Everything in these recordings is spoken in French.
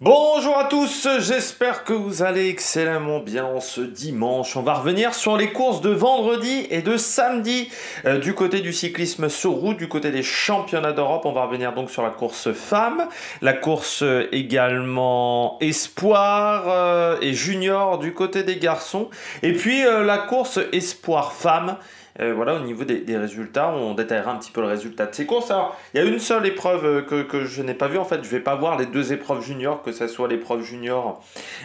Bonjour à tous, j'espère que vous allez excellemment bien en ce dimanche. On va revenir sur les courses de vendredi et de samedi du côté du cyclisme sur route, du côté des championnats d'Europe. On va revenir donc sur la course femmes, la course également espoir et junior du côté des garçons, et puis la course espoir femmes. Voilà, au niveau des résultats, on détaillera un petit peu le résultat de ces courses. Alors, il y a une seule épreuve que je n'ai pas vue. En fait, je vais pas voir les deux épreuves juniors, que ce soit l'épreuve junior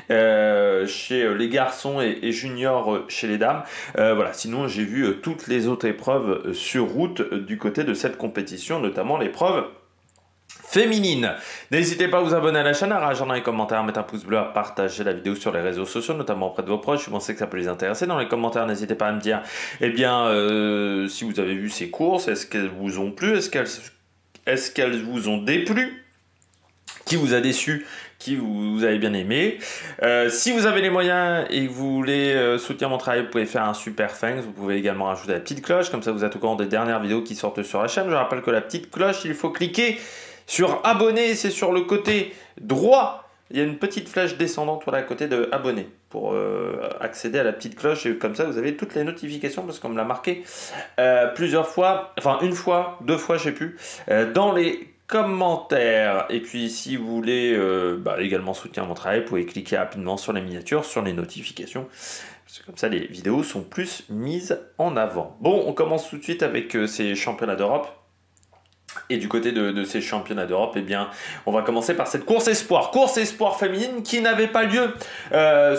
chez les garçons et junior chez les dames. Voilà, sinon, j'ai vu toutes les autres épreuves sur route du côté de cette compétition, notamment l'épreuve féminine. N'hésitez pas à vous abonner à la chaîne, à réagir dans les commentaires, à mettre un pouce bleu, à partager la vidéo sur les réseaux sociaux, notamment auprès de vos proches. Si vous pensez que ça peut les intéresser, dans les commentaires, n'hésitez pas à me dire, si vous avez vu ces courses, est-ce qu'elles vous ont plu, est-ce qu'elles vous ont déplu, qui vous a déçu, qui vous avez bien aimé. Si vous avez les moyens et que vous voulez soutenir mon travail, vous pouvez faire un super thanks. Vous pouvez également rajouter la petite cloche, comme ça vous êtes au courant des dernières vidéos qui sortent sur la chaîne. Je rappelle que la petite cloche, il faut cliquer sur abonner, c'est sur le côté droit. Il y a une petite flèche descendante voilà, à côté de abonner pour accéder à la petite cloche. Et comme ça, vous avez toutes les notifications parce qu'on me l'a marqué plusieurs fois, enfin une fois, deux fois, je sais plus, dans les commentaires. Et puis, si vous voulez également soutenir mon travail, vous pouvez cliquer rapidement sur la miniature, sur les notifications. Parce que comme ça, les vidéos sont plus mises en avant. Bon, on commence tout de suite avec ces championnats d'Europe. Et du côté de ces championnats d'Europe, eh bien, on va commencer par cette course espoir féminine qui n'avait pas lieu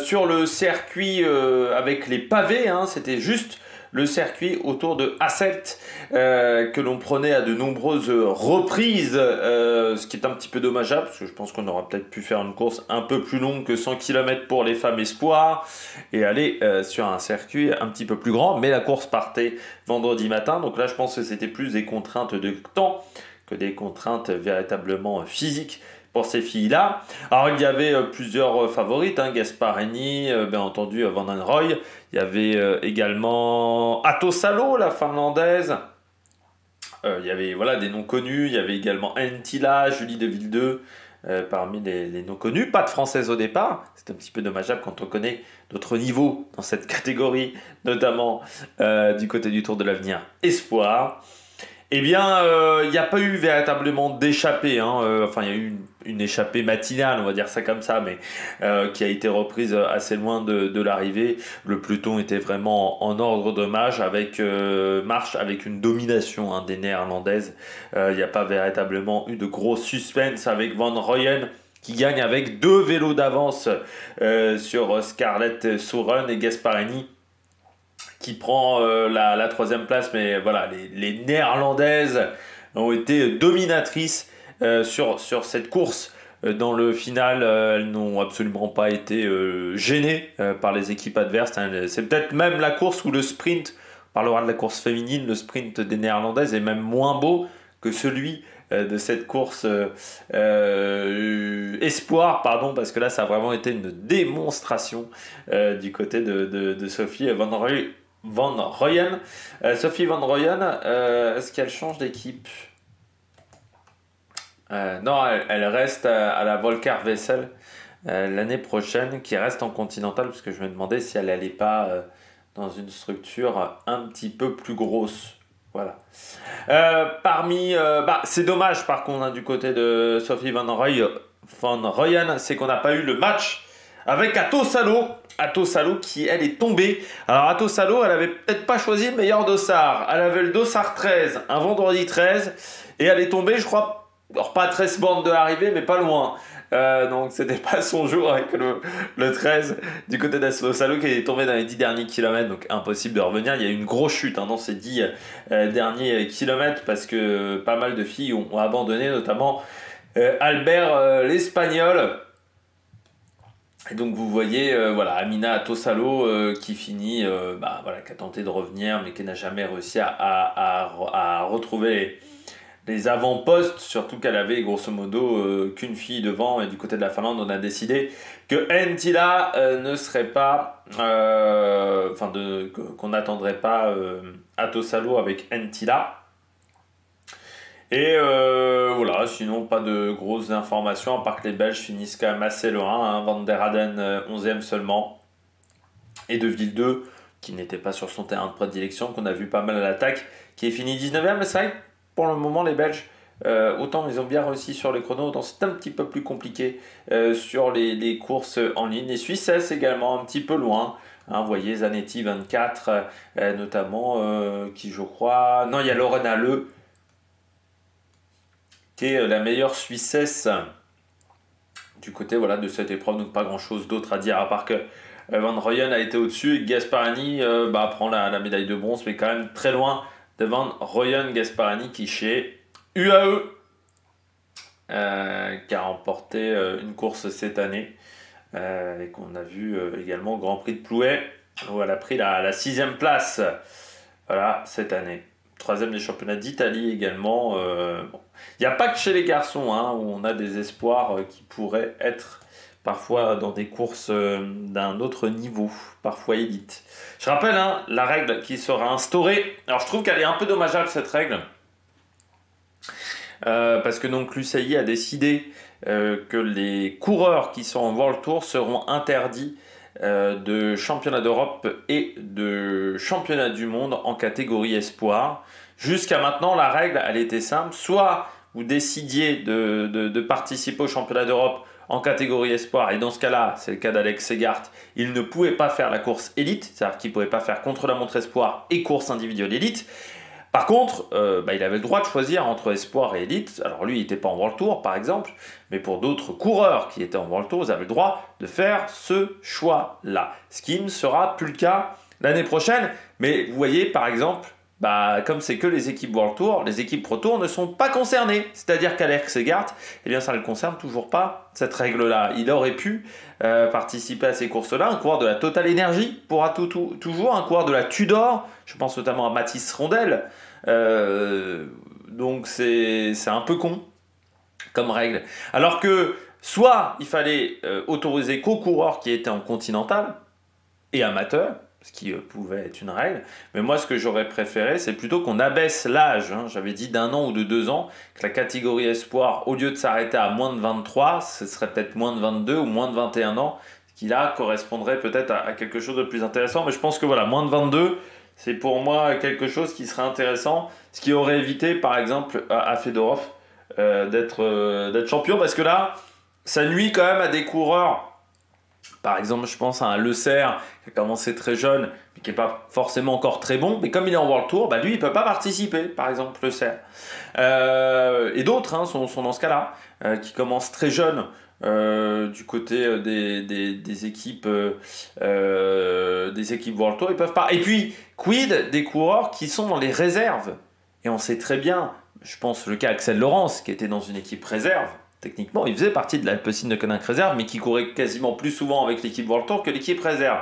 sur le circuit avec les pavés, hein, c'était juste le circuit autour de Hasselt que l'on prenait à de nombreuses reprises, ce qui est un petit peu dommageable parce que je pense qu'on aurait peut-être pu faire une course un peu plus longue que 100 km pour les femmes espoirs et aller sur un circuit un petit peu plus grand, mais la course partait vendredi matin, donc là je pense que c'était plus des contraintes de temps que des contraintes véritablement physiques pour ces filles-là. Alors il y avait plusieurs favorites, hein, Gasparini, bien entendu Van den Roy, il y avait également Atto Salo, la finlandaise, il y avait voilà, des noms connus, il y avait également Entila, Julie de Ville parmi les noms connus, pas de française au départ, c'est un petit peu dommageable quand on connaît d'autres niveaux dans cette catégorie, notamment du côté du Tour de l'Avenir Espoir. Eh bien, il n'y a pas eu véritablement d'échappée, hein. Enfin, il y a eu une échappée matinale, on va dire ça comme ça, mais qui a été reprise assez loin de l'arrivée. Le peloton était vraiment en ordre de marche avec une domination hein, des Néerlandaises. Il n'y a pas véritablement eu de gros suspense avec Van Rooyen qui gagne avec 2 vélos d'avance sur Scarlett Soeren et Gasparini qui prend la troisième place, mais voilà, les Néerlandaises ont été dominatrices sur cette course. Dans le final, elles n'ont absolument pas été gênées par les équipes adverses. C'est peut-être même la course où le sprint, on parlera de la course féminine, le sprint des Néerlandaises est même moins beau que celui de cette course espoir, pardon, parce que là, ça a vraiment été une démonstration du côté de Sophie Van Rooyen. Sophie Van Rooyen, est-ce qu'elle change d'équipe non, elle reste à la Volcar Wessel l'année prochaine, qui reste en Continental, parce que je me demandais si elle n'allait pas dans une structure un petit peu plus grosse. Voilà. C'est dommage par contre hein, du côté de Sophie Van Rooyen, c'est qu'on n'a pas eu le match avec Atto Salo qui elle est tombée. Alors Atto Salo, elle avait peut-être pas choisi le meilleur dossard. Elle avait le dossard 13, un vendredi 13, et elle est tombée, je crois, alors pas à 13 bornes de l'arrivée, mais pas loin. Donc c'était pas son jour avec le 13 du côté d'Atto Salo qui est tombé dans les 10 derniers kilomètres, donc impossible de revenir. Il y a eu une grosse chute hein, dans ces 10 derniers kilomètres parce que pas mal de filles ont abandonné, notamment Albert l'Espagnol. Et donc vous voyez, voilà, Amina Atto Salo qui finit, qui a tenté de revenir, mais qui n'a jamais réussi à retrouver les avant-postes, surtout qu'elle avait grosso modo qu'une fille devant, et du côté de la Finlande, on a décidé que Entila ne serait pas, qu'on n'attendrait pas Atto Salo avec Entila. Et voilà, sinon pas de grosses informations, à part que les Belges finissent quand même assez loin, hein. Van der Aden 11e seulement, et De Ville 2, qui n'était pas sur son terrain de prédilection, qu'on a vu pas mal à l'attaque, qui est fini 19e, mais c'est vrai que pour le moment les Belges, autant ils ont bien réussi sur les chronos, autant c'est un petit peu plus compliqué sur les courses en ligne. Les Suisses également un petit peu loin. Hein, vous voyez Zanetti 24 notamment, qui je crois... Non, il y a Lorena Le, qui est la meilleure Suissesse du côté voilà, de cette épreuve. Donc pas grand chose d'autre à dire, à part que Van Rooyen a été au-dessus et Gasparani prend la médaille de bronze, mais quand même très loin de Van Rooyen. Gasparani qui chez UAE qui a remporté une course cette année et qu'on a vu également au Grand Prix de Plouay où elle a pris la 6e place voilà, cette année. 3e des championnats d'Italie également. Bon. Il n'y a pas que chez les garçons hein, où on a des espoirs qui pourraient être parfois dans des courses d'un autre niveau, parfois élite. Je rappelle hein, la règle qui sera instaurée. Alors je trouve qu'elle est un peu dommageable cette règle. Parce que donc l'UCI a décidé que les coureurs qui sont en World Tour seront interdits de championnat d'Europe et de championnat du monde en catégorie espoir. Jusqu'à maintenant, la règle, elle était simple. Soit vous décidiez de participer au championnat d'Europe en catégorie espoir, et dans ce cas-là, c'est le cas d'Alex Segart, il ne pouvait pas faire la course élite, c'est-à-dire qu'il ne pouvait pas faire contre-la-montre espoir et course individuelle élite. Par contre, il avait le droit de choisir entre espoir et élite. Alors lui, il n'était pas en World Tour, par exemple, mais pour d'autres coureurs qui étaient en World Tour, ils avaient le droit de faire ce choix-là. Ce qui ne sera plus le cas l'année prochaine. Mais vous voyez, par exemple, comme c'est que les équipes World Tour, les équipes Pro Tour ne sont pas concernées. C'est-à-dire qu'Alex Segart, eh bien, ça ne le concerne toujours pas, cette règle-là. Il aurait pu participer à ces courses-là. Un coureur de la Total Energy pourra toujours, un coureur de la Tudor, je pense notamment à Mathis Rondel. Donc c'est un peu con comme règle. Alors que soit il fallait autoriser qu'aux coureurs qui étaient en continental et amateurs, ce qui pouvait être une règle. Mais moi, ce que j'aurais préféré, c'est plutôt qu'on abaisse l'âge. Hein. J'avais dit d'1 an ou de 2 ans, que la catégorie espoir, au lieu de s'arrêter à moins de 23, ce serait peut-être moins de 22 ou moins de 21 ans, ce qui là correspondrait peut-être à quelque chose de plus intéressant. Mais je pense que voilà, moins de 22, c'est pour moi quelque chose qui serait intéressant, ce qui aurait évité, par exemple, à Fedorov d'être champion, parce que là, ça nuit quand même à des coureurs. Par exemple, je pense à un Le Serre qui a commencé très jeune, mais qui n'est pas forcément encore très bon. Mais comme il est en World Tour, lui, il ne peut pas participer, par exemple, Le Serre. Et d'autres hein, sont dans ce cas-là, qui commencent très jeunes du côté des équipes World Tour. Ils peuvent pas. Et puis, quid des coureurs qui sont dans les réserves? Et on sait très bien, je pense le cas Axel Laurence, qui était dans une équipe réserve. Techniquement, il faisait partie de l'Alpecin de Koninck réserve, mais qui courait quasiment plus souvent avec l'équipe World Tour que l'équipe réserve.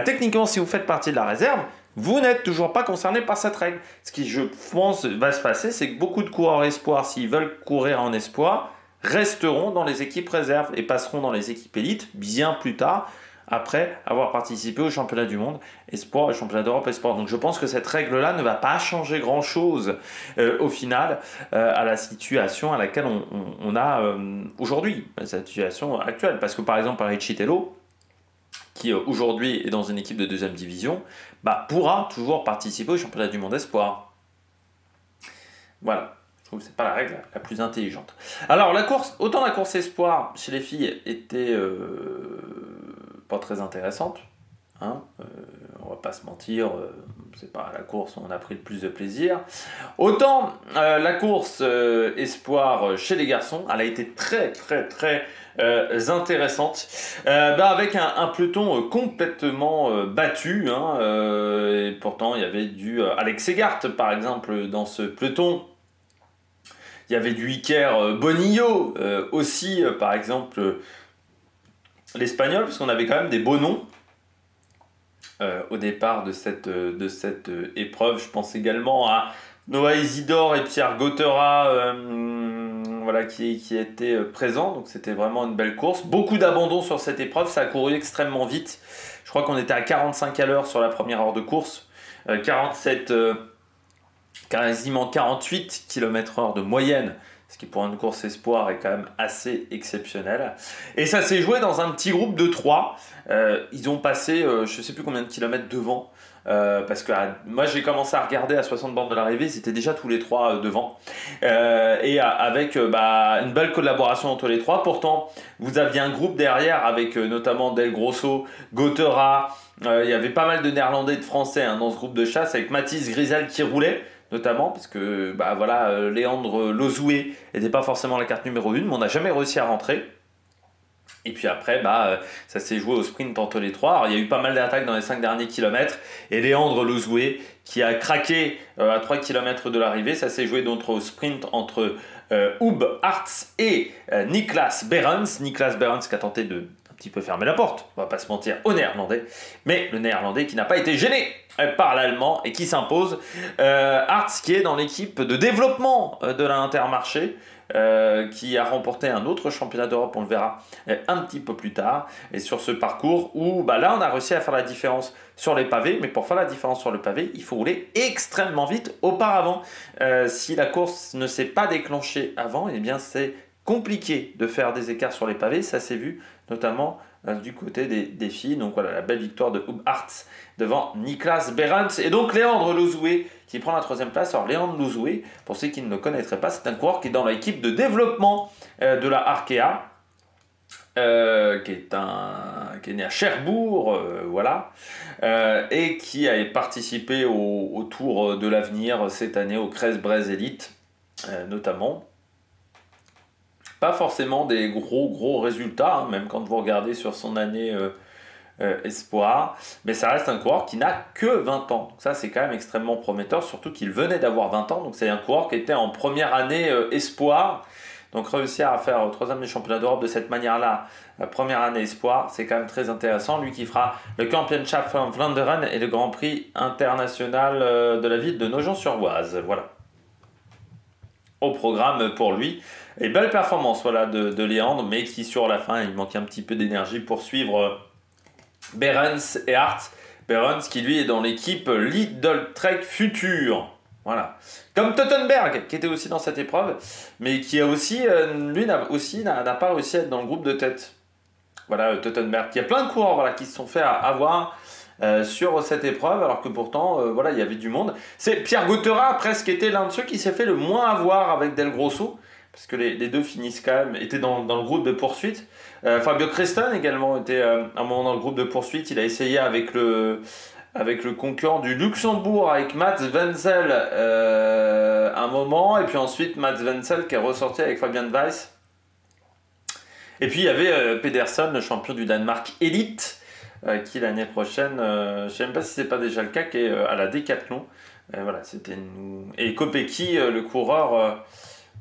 Techniquement, si vous faites partie de la réserve, vous n'êtes toujours pas concerné par cette règle. Ce qui, je pense, va se passer, c'est que beaucoup de coureurs espoirs, s'ils veulent courir en espoir, resteront dans les équipes réserves et passeront dans les équipes élites bien plus tard, après avoir participé au championnat du monde espoir et championnat d'Europe espoir. Donc je pense que cette règle-là ne va pas changer grand-chose au final à la situation à laquelle on a aujourd'hui, la situation actuelle. Parce que par exemple, Richie Tello, qui aujourd'hui est dans une équipe de 2e division, pourra toujours participer au championnat du monde espoir. Voilà. Je trouve que ce n'est pas la règle la plus intelligente. Alors, autant la course espoir chez les filles était pas très intéressante. Hein, on va pas se mentir, c'est pas la course où on a pris le plus de plaisir. Autant la course espoir chez les garçons, elle a été très très très intéressante, avec un peloton complètement battu. Hein, et pourtant, il y avait du Alex Segart, par exemple, dans ce peloton. Il y avait du Iker Bonillo aussi, par exemple, l'Espagnol, parce qu'on avait quand même des beaux noms au départ de cette épreuve. Je pense également à Noah Isidore et Pierre Gauthera qui étaient présents. Donc c'était vraiment une belle course. Beaucoup d'abandons sur cette épreuve, ça a couru extrêmement vite. Je crois qu'on était à 45 à l'heure sur la première heure de course, 47 quasiment 48 km/h de moyenne, ce qui pour une course espoir est quand même assez exceptionnel. Et ça s'est joué dans un petit groupe de 3. Ils ont passé je ne sais plus combien de kilomètres devant, parce que moi j'ai commencé à regarder à 60 bornes de l'arrivée, ils étaient déjà tous les 3 devant. Et avec une belle collaboration entre les 3. Pourtant, vous aviez un groupe derrière avec notamment Del Grosso, Gotera. Il y avait pas mal de Néerlandais et de Français dans ce groupe de chasse, avec Mathis Grisel qui roulait notamment, parce que Léandre Lozoué n'était pas forcément la carte numéro 1, mais on n'a jamais réussi à rentrer. Et puis après, ça s'est joué au sprint entre les 3. Alors, il y a eu pas mal d'attaques dans les 5 derniers kilomètres, et Léandre Lozoué qui a craqué à 3 km de l'arrivée. Ça s'est joué donc au sprint entre Huub Aerts et Niklas Behrens. Niklas Behrens qui a tenté de un petit peu fermer la porte, on va pas se mentir, au néerlandais, mais le néerlandais qui n'a pas été gêné par l'allemand et qui s'impose. Aerts qui est dans l'équipe de développement de la Intermarché, qui a remporté un autre championnat d'Europe, on le verra un petit peu plus tard, et sur ce parcours où là on a réussi à faire la différence sur les pavés, mais pour faire la différence sur le pavé, il faut rouler extrêmement vite auparavant. Si la course ne s'est pas déclenchée avant, eh bien c'est compliqué de faire des écarts sur les pavés, ça s'est vu notamment du côté des filles. Donc voilà, la belle victoire de Huub Aerts devant Niklas Behrens, et donc Léandre Lozoué qui prend la 3e place. Alors Léandre Lozoué, pour ceux qui ne le connaîtraient pas, c'est un coureur qui est dans l'équipe de développement de la Arkea, qui est né à Cherbourg, et qui a participé au Tour de l'Avenir cette année, au Crest-Breizh Elite notamment. Pas forcément des gros résultats, même quand vous regardez sur son année espoir, mais ça reste un coureur qui n'a que 20 ans. Donc ça, c'est quand même extrêmement prometteur, surtout qu'il venait d'avoir 20 ans. Donc c'est un coureur qui était en première année espoir. Donc réussir à faire au 3e des championnats d'Europe de cette manière-là, première année espoir, c'est quand même très intéressant. Lui qui fera le Kampioenschap van Vlaanderen et le Grand Prix international de la ville de Nogent-sur-Oise. Voilà. Au programme pour lui. Et belle performance de Léandre, mais qui sur la fin, il manquait un petit peu d'énergie pour suivre Behrens et Aerts. Behrens qui lui est dans l'équipe Lidl Trek Future. Voilà. Comme Teutenberg, qui était aussi dans cette épreuve, mais qui a aussi, lui n'a pas réussi à être dans le groupe de tête. Voilà, Teutenberg. Il y a plein de coureurs qui se sont fait avoir sur cette épreuve, alors que pourtant, il y avait du monde. C'est Pierre Gotera, presque, était l'un de ceux qui s'est fait le moins avoir avec Del Grosso, parce que les deux finissent quand même, étaient dans le groupe de poursuite. Fabio Creston également était à un moment dans le groupe de poursuite. Il a essayé avec le concurrent du Luxembourg, avec Mats Wenzel, un moment, et puis ensuite Mats Wenzel qui est ressorti avec Fabian Weiss. Et puis il y avait Pedersen, le champion du Danemark Elite, qui l'année prochaine, je ne sais même pas si c'est pas déjà le cas, qui est à la Décathlon. Et Kopecky, le coureur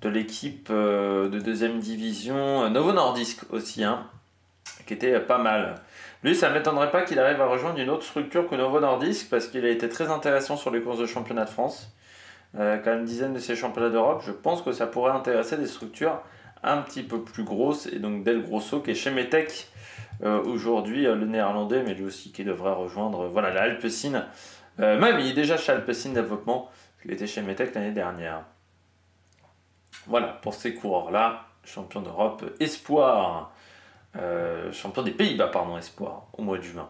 de l'équipe de 2e division, Novo Nordisk aussi, qui était pas mal. Lui, ça ne m'étonnerait pas qu'il arrive à rejoindre une autre structure que Novo Nordisk, parce qu'il a été très intéressant sur les courses de championnat de France. Quand même une dizaine de ces championnats d'Europe. Je pense que ça pourrait intéresser des structures un petit peu plus grosses, et donc Del Grosso qui est chez Metec aujourd'hui, le néerlandais, mais lui aussi qui devrait rejoindre la Alpecin. Même il est déjà chez Alpecin Développement, il était chez Metec l'année dernière. Voilà pour ces coureurs-là, champion d'Europe espoir. Champion des Pays-Bas, espoir, au mois de juin.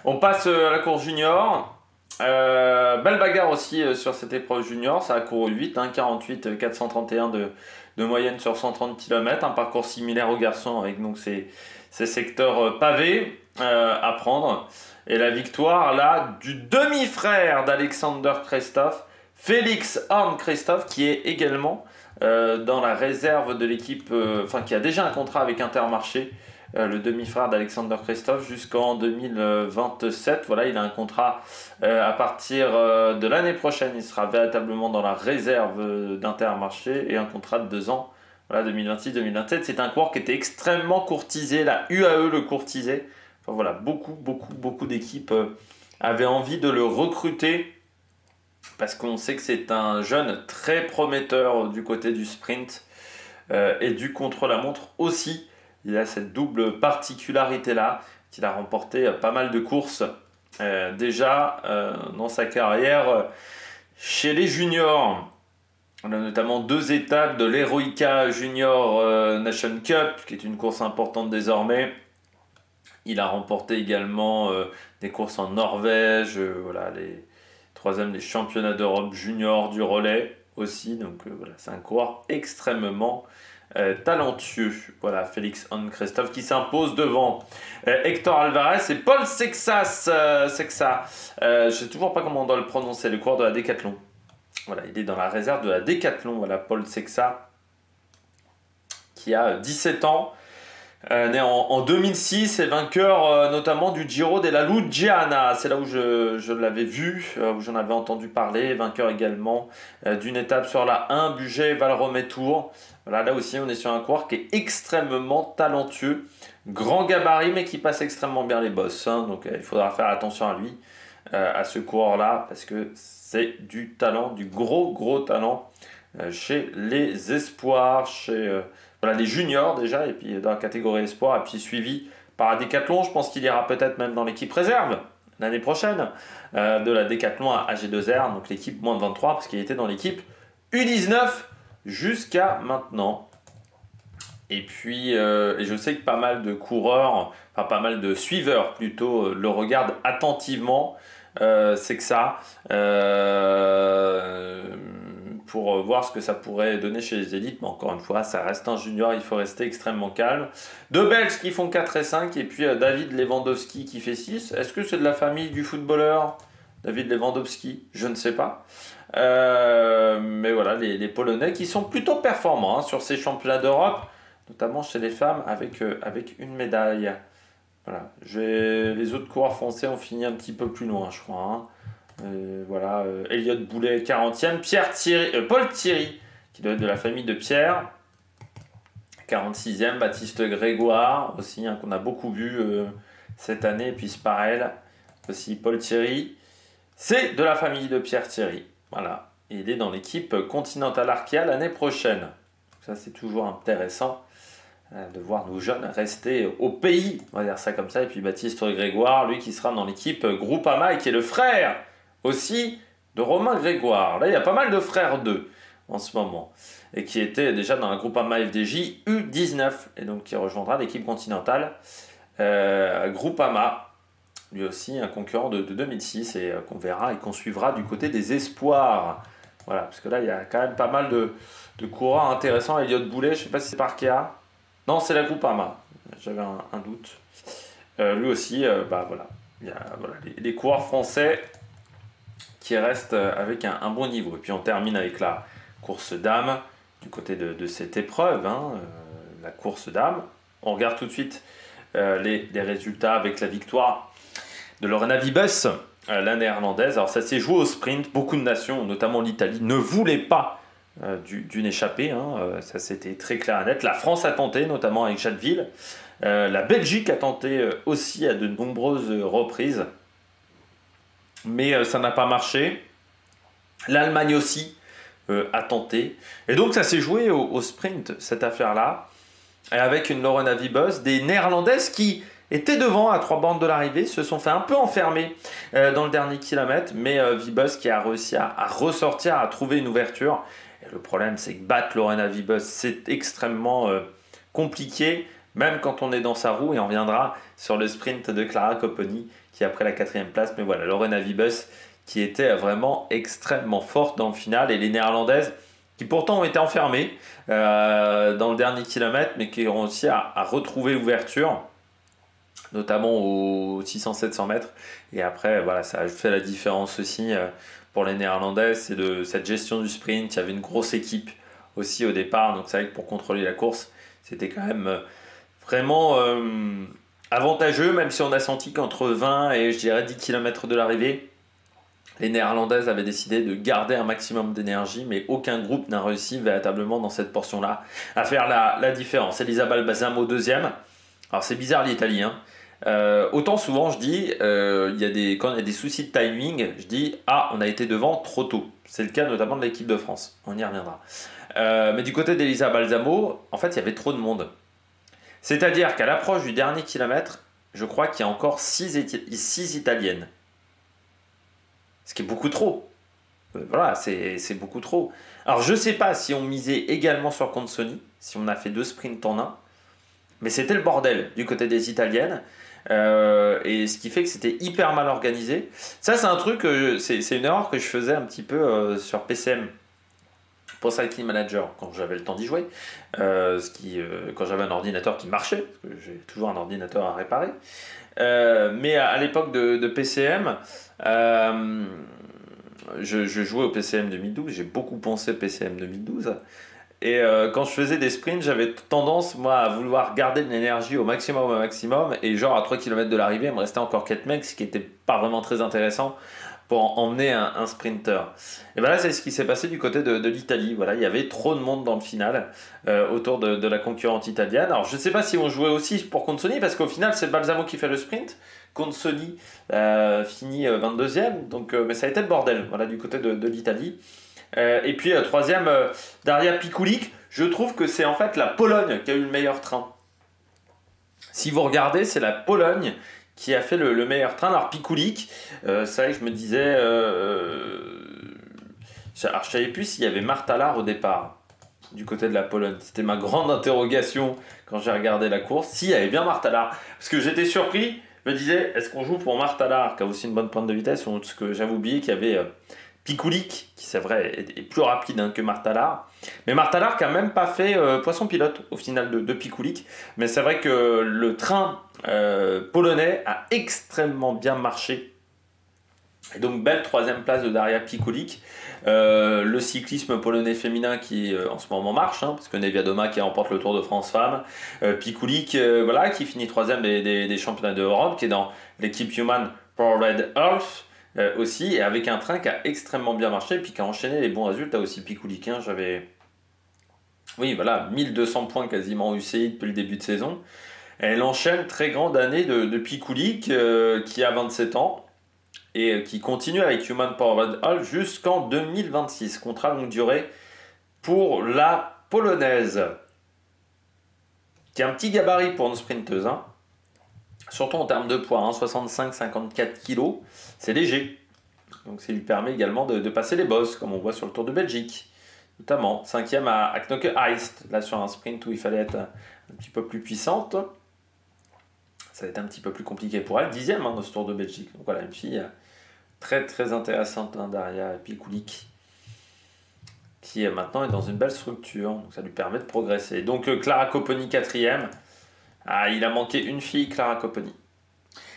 On passe à la course junior. Belle bagarre aussi sur cette épreuve junior. Ça a couru 8, 48 431 de moyenne sur 130 km. Un parcours similaire aux garçons avec donc ces secteurs pavés à prendre. Et la victoire là du demi-frère d'Alexander Kristoff, Félix Horn Kristoff, qui est également dans la réserve de l'équipe, qui a déjà un contrat avec Intermarché. Le demi-frère d'Alexander Kristoff jusqu'en 2027. Voilà, il a un contrat à partir de l'année prochaine. Il sera véritablement dans la réserve d'Intermarché, et un contrat de 2 ans. Voilà, 2026-2027. C'est un coureur qui était extrêmement courtisé. La UAE le courtisait. Beaucoup d'équipes avaient envie de le recruter, parce qu'on sait que c'est un jeune très prometteur du côté du sprint et du contre-la-montre aussi. Il a cette double particularité-là, qu'il a remporté pas mal de courses déjà dans sa carrière Chez les juniors, on a notamment 2 étapes de l'Heroica Junior Nation Cup, qui est une course importante désormais. Il a remporté également des courses en Norvège, voilà, les 3e des championnats d'Europe junior du relais aussi. Donc voilà, c'est un coureur extrêmement talentueux. Voilà, Félix Anne Christophe qui s'impose devant Hector Alvarez et Paul Sexas. Je ne sais toujours pas comment on doit le prononcer, le coureur de la Décathlon. Voilà, il est dans la réserve de la Décathlon. Voilà, Paul Sexa qui a 17 ans. Né en 2006 et vainqueur notamment du Giro della Luggiana. C'est là où je l'avais vu, où j'en avais entendu parler. Vainqueur également d'une étape sur la 1, Bugey-Valromey Tour. Voilà, là aussi on est sur un coureur qui est extrêmement talentueux. Grand gabarit mais qui passe extrêmement bien les bosses. Hein. Donc il faudra faire attention à lui, à ce coureur-là, parce que c'est du talent, du gros talent chez les espoirs, chez... Voilà, les juniors déjà, et puis dans la catégorie espoir, et puis suivi par la Décathlon. Je pense qu'il ira peut-être même dans l'équipe réserve l'année prochaine de la Décathlon à AG2R, donc l'équipe moins de 23, parce qu'il était dans l'équipe U19 jusqu'à maintenant. Et puis, et je sais que pas mal de coureurs, enfin pas mal de suiveurs plutôt, le regardent attentivement. C'est que ça. Pour voir ce que ça pourrait donner chez les élites, mais encore une fois, ça reste un junior, il faut rester extrêmement calme. 2 Belges qui font 4 et 5, et puis David Lewandowski qui fait 6. Est-ce que c'est de la famille du footballeur David Lewandowski? Je ne sais pas. Mais voilà, les Polonais qui sont plutôt performants sur ces championnats d'Europe, notamment chez les femmes, avec une médaille. Voilà. Les autres coureurs français ont fini un petit peu plus loin, je crois. Hein. Voilà, Elliot Boulet 40e, Paul Thierry qui doit être de la famille de Pierre 46e, Baptiste Grégoire aussi, hein, qu'on a beaucoup vu cette année, et puis Sparel aussi. Paul Thierry, c'est de la famille de Pierre Thierry, voilà, et il est dans l'équipe Continental Arkea l'année prochaine. Ça c'est toujours intéressant de voir nos jeunes rester au pays, on va dire ça comme ça. Et puis Baptiste Grégoire, lui qui sera dans l'équipe Groupama et qui est le frère aussi de Romain Grégoire. Là, il y a pas mal de frères d'eux en ce moment, et qui était déjà dans la Groupama FDJ U19, et donc qui rejoindra l'équipe continentale Groupama, lui aussi un concurrent de 2006, et qu'on verra et qu'on suivra du côté des espoirs. Voilà, parce que là, il y a quand même pas mal de coureurs intéressants. Elliot Boulet, je ne sais pas si c'est par Arkea. Non, c'est la Groupama, j'avais un doute. Lui aussi, voilà. Il y a voilà, les coureurs français qui restent avec un bon niveau. Et puis on termine avec la course dames, du côté de cette épreuve, hein, la course dames. On regarde tout de suite les résultats avec la victoire de Lorena Wiebes, la néerlandaise. Alors ça s'est joué au sprint, beaucoup de nations, notamment l'Italie, ne voulaient pas d'une échappée, hein. Ça c'était très clair et net. La France a tenté, notamment avec Jadeville. La Belgique a tenté aussi à de nombreuses reprises, mais ça n'a pas marché. L'Allemagne aussi a tenté. Et donc ça s'est joué au sprint, cette affaire-là, avec une Lorena Wiebes, des Néerlandaises qui étaient devant à 3 bornes de l'arrivée, se sont fait un peu enfermer dans le dernier kilomètre, mais Wiebes qui a réussi à ressortir, à trouver une ouverture. Et le problème, c'est que battre Lorena Wiebes, c'est extrêmement compliqué, même quand on est dans sa roue, et on reviendra sur le sprint de Clara Copponi, qui a pris la 4e place. Mais voilà, Lorena Wiebes qui était vraiment extrêmement forte dans le final, et les Néerlandaises qui pourtant ont été enfermées dans le dernier kilomètre, mais qui ont réussi à retrouver l'ouverture, notamment aux 600-700 mètres. Et après, voilà, ça a fait la différence aussi pour les Néerlandaises, c'est de cette gestion du sprint. Il y avait une grosse équipe aussi au départ, donc c'est vrai que pour contrôler la course, c'était quand même vraiment avantageux, même si on a senti qu'entre 20 et je dirais 10 km de l'arrivée, les Néerlandaises avaient décidé de garder un maximum d'énergie, mais aucun groupe n'a réussi véritablement dans cette portion-là à faire la différence. Elisa Balsamo 2e. Alors c'est bizarre l'Italie, hein. Autant souvent je dis, quand il y a des soucis de timing, je dis « Ah, on a été devant trop tôt ». C'est le cas notamment de l'équipe de France, on y reviendra. Mais du côté d'Elisa Balsamo, en fait il y avait trop de monde. C'est-à-dire qu'à l'approche du dernier kilomètre, je crois qu'il y a encore 6 Italiennes. Ce qui est beaucoup trop. Voilà, c'est beaucoup trop. Alors, je sais pas si on misait également sur Consoni, si on a fait 2 sprints en un, mais c'était le bordel du côté des Italiennes. Et ce qui fait que c'était hyper mal organisé. Ça, c'est un truc, c'est une erreur que je faisais un petit peu sur PCM. Pour Cycling Manager, quand j'avais le temps d'y jouer, quand j'avais un ordinateur qui marchait, parce que j'ai toujours un ordinateur à réparer, mais à l'époque de PCM, je jouais au PCM 2012, j'ai beaucoup pensé PCM 2012, et quand je faisais des sprints, j'avais tendance, moi, à vouloir garder de l'énergie au maximum, et genre à 3 km de l'arrivée, il me restait encore 4 mecs, ce qui n'était pas vraiment très intéressant pour emmener un sprinter. Et bien là, c'est ce qui s'est passé du côté de l'Italie. Voilà, il y avait trop de monde dans le final autour de la concurrente italienne. Alors, je ne sais pas si on jouait aussi pour Consoni, parce qu'au final, c'est Balsamo qui fait le sprint. Consoni finit 22e, donc, mais ça a été le bordel voilà, du côté de l'Italie. Et puis, troisième, Daria Pikulik. Je trouve que c'est en fait la Pologne qui a eu le meilleur train. Si vous regardez, c'est la Pologne qui a fait le meilleur train. Alors Pikulik, c'est vrai que je me disais, alors je savais plus s'il y avait Martalard au départ du côté de la Pologne. C'était ma grande interrogation quand j'ai regardé la course. Si, il y avait bien Martalard, parce que j'étais surpris. Je me disais, est-ce qu'on joue pour Martalard, qui a aussi une bonne pointe de vitesse, ou ce que j'avais oublié qu'il y avait Pikulik, qui c'est vrai est plus rapide que Martalard. Mais Martalard qui a même pas fait poisson pilote au final de Pikulik. Mais c'est vrai que le train polonais a extrêmement bien marché. Et donc belle troisième place de Daria Pikulik. Le cyclisme polonais féminin qui en ce moment marche, parce que Neviadoma qui remporte le Tour de France femmes. Pikulik voilà, qui finit troisième des championnats d'Europe, qui est dans l'équipe Human Powered Earth. Aussi, et avec un train qui a extrêmement bien marché, puis qui a enchaîné les bons résultats aussi. Pikulik, j'avais... Oui, voilà, 1200 points quasiment UCI depuis le début de saison. Elle enchaîne très grande année de Pikulik, qui a 27 ans, et qui continue avec Human Powered Hall jusqu'en 2026. Contrat longue durée pour la Polonaise, qui a un petit gabarit pour une sprinteuse, surtout en termes de poids, 65-54 kg, c'est léger. Donc ça lui permet également de passer les bosses, comme on voit sur le Tour de Belgique. Notamment, 5e à Knokke Heist, là sur un sprint où il fallait être un petit peu plus puissante. Ça va être un petit peu plus compliqué pour elle. 10e dans ce Tour de Belgique. Donc voilà, une fille très très intéressante, Daria Pikulik, qui maintenant est dans une belle structure. Donc ça lui permet de progresser. Donc Clara Copponi 4e. Ah, il a manqué une fille, Clara Copponi.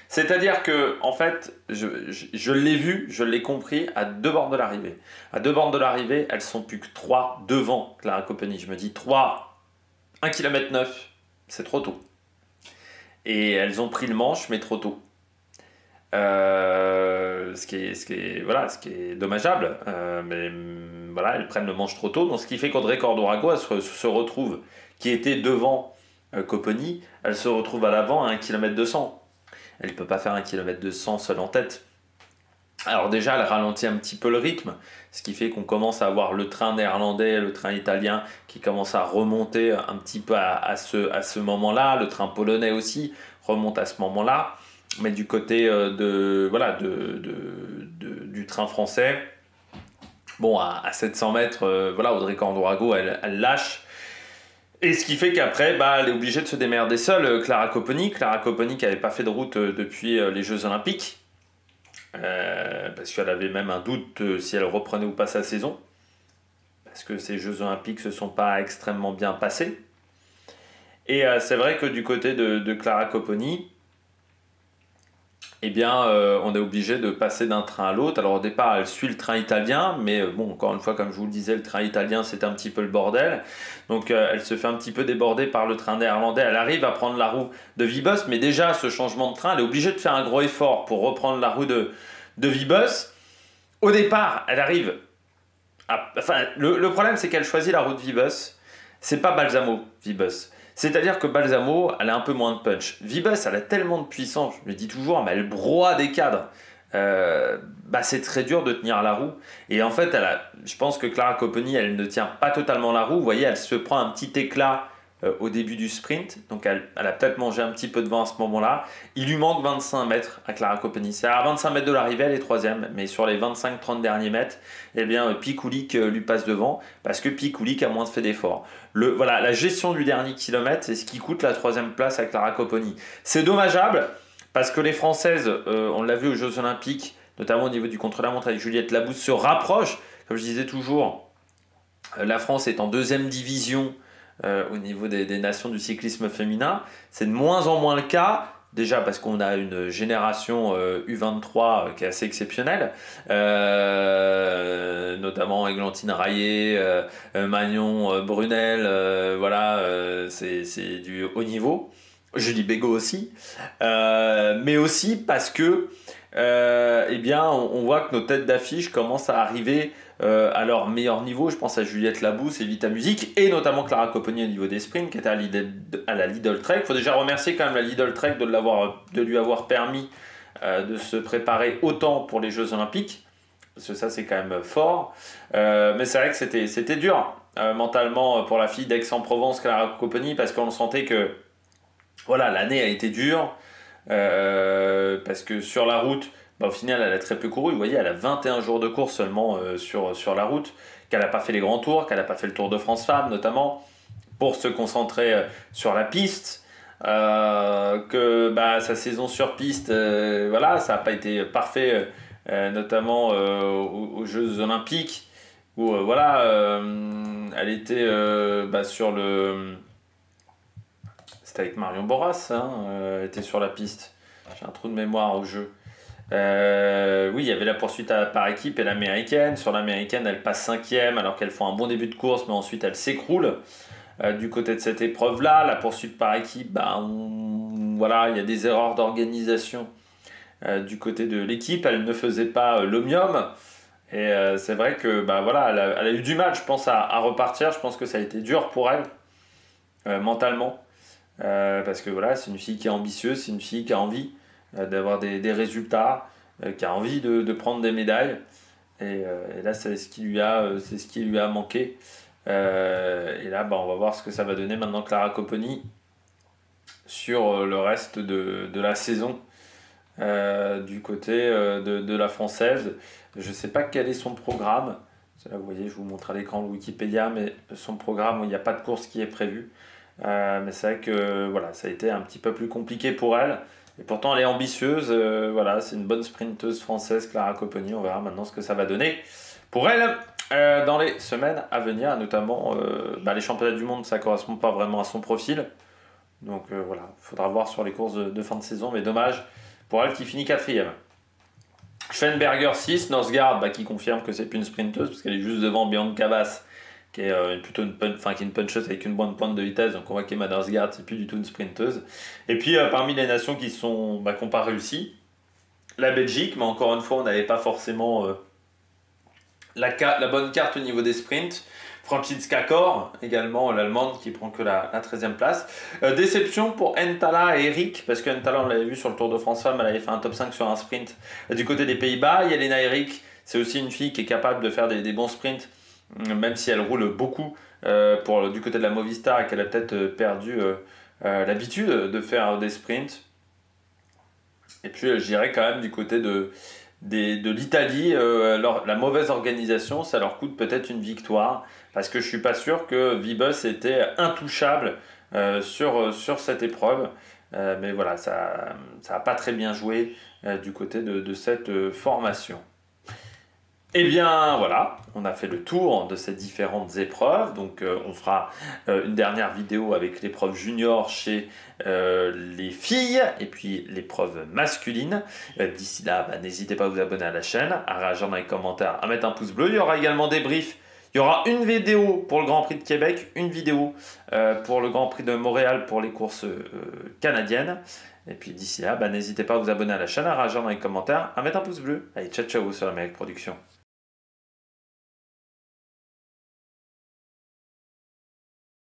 C'est-à-dire que, en fait, je l'ai vu, je l'ai compris à 2 bornes de l'arrivée. À 2 bornes de l'arrivée, elles sont plus que 3 devant Clara Copponi. Je me dis 3, 1 km 9, c'est trop tôt. Et elles ont pris le manche, mais trop tôt. Ce qui est dommageable. Mais voilà, elles prennent le manche trop tôt. Donc, ce qui fait qu'Audrey Cordorago, elle se retrouve, qui était devant Copponi, elle se retrouve à l'avant à 1 km 200. Elle ne peut pas faire 1 km 200 seule en tête. Alors déjà, elle ralentit un petit peu le rythme, ce qui fait qu'on commence à avoir le train néerlandais, le train italien qui commence à remonter un petit peu à ce moment-là. Le train polonais aussi remonte à ce moment-là. Mais du côté du train français, bon, à 700 mètres, Audrey Cordorago, elle lâche. Et ce qui fait qu'après, elle est obligée de se démerder seule. Clara Copponi qui n'avait pas fait de route depuis les Jeux Olympiques, parce qu'elle avait même un doute si elle reprenait ou pas sa saison, parce que ces Jeux Olympiques ne se sont pas extrêmement bien passés. Et c'est vrai que du côté de Clara Copponi, on est obligé de passer d'un train à l'autre. Alors au départ, elle suit le train italien, mais encore une fois, comme je vous le disais, le train italien, c'est un petit peu le bordel. Donc elle se fait un petit peu déborder par le train néerlandais. Elle arrive à prendre la roue de Vibus, mais déjà, ce changement de train, elle est obligée de faire un gros effort pour reprendre la roue de Vibus. Au départ, elle arrive le problème, c'est qu'elle choisit la roue de Vibus. C'est pas Balsamo, Vibus. C'est-à-dire que Balsamo, elle a un peu moins de punch. Vibus, elle a tellement de puissance, je le dis toujours, mais elle broie des cadres. C'est très dur de tenir la roue. Et en fait, je pense que Clara Copponi, elle ne tient pas totalement la roue. Vous voyez, elle se prend un petit éclat au début du sprint, donc elle a peut-être mangé un petit peu de vent à ce moment-là. Il lui manque 25 mètres à Clara Copponi. C'est à 25 mètres de l'arrivée, elle est troisième, mais sur les 25-30 derniers mètres, eh bien Pikulik lui passe devant parce que Pikulik a moins fait d'efforts. Voilà, la gestion du dernier kilomètre, c'est ce qui coûte la troisième place à Clara Copponi. C'est dommageable parce que les Françaises, on l'a vu aux Jeux Olympiques, notamment au niveau du contre-la-montre avec Juliette Labousse, se rapprochent. Comme je disais toujours, la France est en deuxième division au niveau des nations du cyclisme féminin. C'est de moins en moins le cas. Déjà parce qu'on a une génération U23 qui est assez exceptionnelle, notamment Églantine Raillet, Magnon Brunel, voilà, c'est du haut niveau. Julie Bégaud aussi, mais aussi parce que eh bien, on voit que nos têtes d'affiche commencent à arriver à leur meilleur niveau. Je pense à Juliette Labousse et Vita Music, et notamment Clara Copponi au niveau des sprints, qui était à la Lidl Trek. Il faut déjà remercier quand même la Lidl Trek de lui avoir permis de se préparer autant pour les Jeux Olympiques, parce que ça c'est quand même fort. Mais c'est vrai que c'était dur mentalement pour la fille d'Aix-en-Provence, Clara Copponi, parce qu'on sentait que voilà, l'année a été dure, parce que sur la route, au final, elle a très peu couru. Vous voyez, elle a 21 jours de course seulement sur la route, qu'elle n'a pas fait les grands tours, qu'elle n'a pas fait le Tour de France Femmes, notamment, pour se concentrer sur la piste, que sa saison sur piste, voilà, ça n'a pas été parfait, notamment aux Jeux Olympiques, où voilà, elle était sur le... C'était avec Marion Boras, hein, elle était sur la piste. J'ai un trou de mémoire au jeu. Oui, il y avait la poursuite par équipe et l'américaine. Sur l'américaine, elle passe 5e alors qu'elle fait un bon début de course, mais ensuite elle s'écroule. Du côté de cette épreuve-là, la poursuite par équipe, voilà, il y a des erreurs d'organisation du côté de l'équipe. Elle ne faisait pas l'omnium. Et c'est vrai que voilà, elle a eu du mal, je pense, à repartir. Je pense que ça a été dur pour elle, mentalement. Parce que voilà, c'est une fille qui est ambitieuse, c'est une fille qui a envie d'avoir des résultats, qui a envie de prendre des médailles. Et là, c'est ce qui lui a manqué. Et là, on va voir ce que ça va donner maintenant Clara Copponi sur le reste de la saison du côté de la Française. Je ne sais pas quel est son programme. Là, vous voyez, je vous montre à l'écran le Wikipédia, mais son programme, il n'y a pas de course qui est prévue. Mais c'est vrai que voilà, ça a été un petit peu plus compliqué pour elle. Et pourtant, elle est ambitieuse. Voilà, c'est une bonne sprinteuse française, Clara Copponi. On verra maintenant ce que ça va donner pour elle dans les semaines à venir. Notamment, les championnats du monde, ça ne correspond pas vraiment à son profil. Donc voilà, il faudra voir sur les courses de fin de saison. Mais dommage pour elle qui finit 4e. Schweinberger 6, Northgard qui confirme que c'est plus une sprinteuse parce qu'elle est juste devant Bianca Bass, qui est plutôt qui est une puncheuse avec une bonne pointe de vitesse. Donc on voit qu'Emma Northgard, c'est plus du tout une sprinteuse. Et puis parmi les nations qui n'ont pas réussi, la Belgique, mais encore une fois on n'avait pas forcément la bonne carte au niveau des sprints. Franziska Kor, également l'Allemande, qui prend que la 13e place. Déception pour Entala et Eric, parce que Entala, on l'avait vu sur le Tour de France Femmes, elle avait fait un top 5 sur un sprint du côté des Pays-Bas. Yelena Eric, c'est aussi une fille qui est capable de faire des bons sprints, même si elle roule beaucoup du côté de la Movistar et qu'elle a peut-être perdu l'habitude de faire des sprints. Et puis je dirais quand même du côté de l'Italie, la mauvaise organisation, ça leur coûte peut-être une victoire, parce que je ne suis pas sûr que Vibus était intouchable sur cette épreuve. Mais voilà, ça n'a pas très bien joué du côté de cette formation. Eh bien voilà, on a fait le tour de ces différentes épreuves. Donc on fera une dernière vidéo avec l'épreuve junior chez les filles et puis l'épreuve masculine. D'ici là, n'hésitez pas à vous abonner à la chaîne, à réagir dans les commentaires, à mettre un pouce bleu. Il y aura également des briefs. Il y aura une vidéo pour le Grand Prix de Québec, une vidéo pour le Grand Prix de Montréal pour les courses canadiennes. Et puis d'ici là, n'hésitez pas à vous abonner à la chaîne, à réagir dans les commentaires, à mettre un pouce bleu. Allez, ciao ciao sur l'Amérique Production.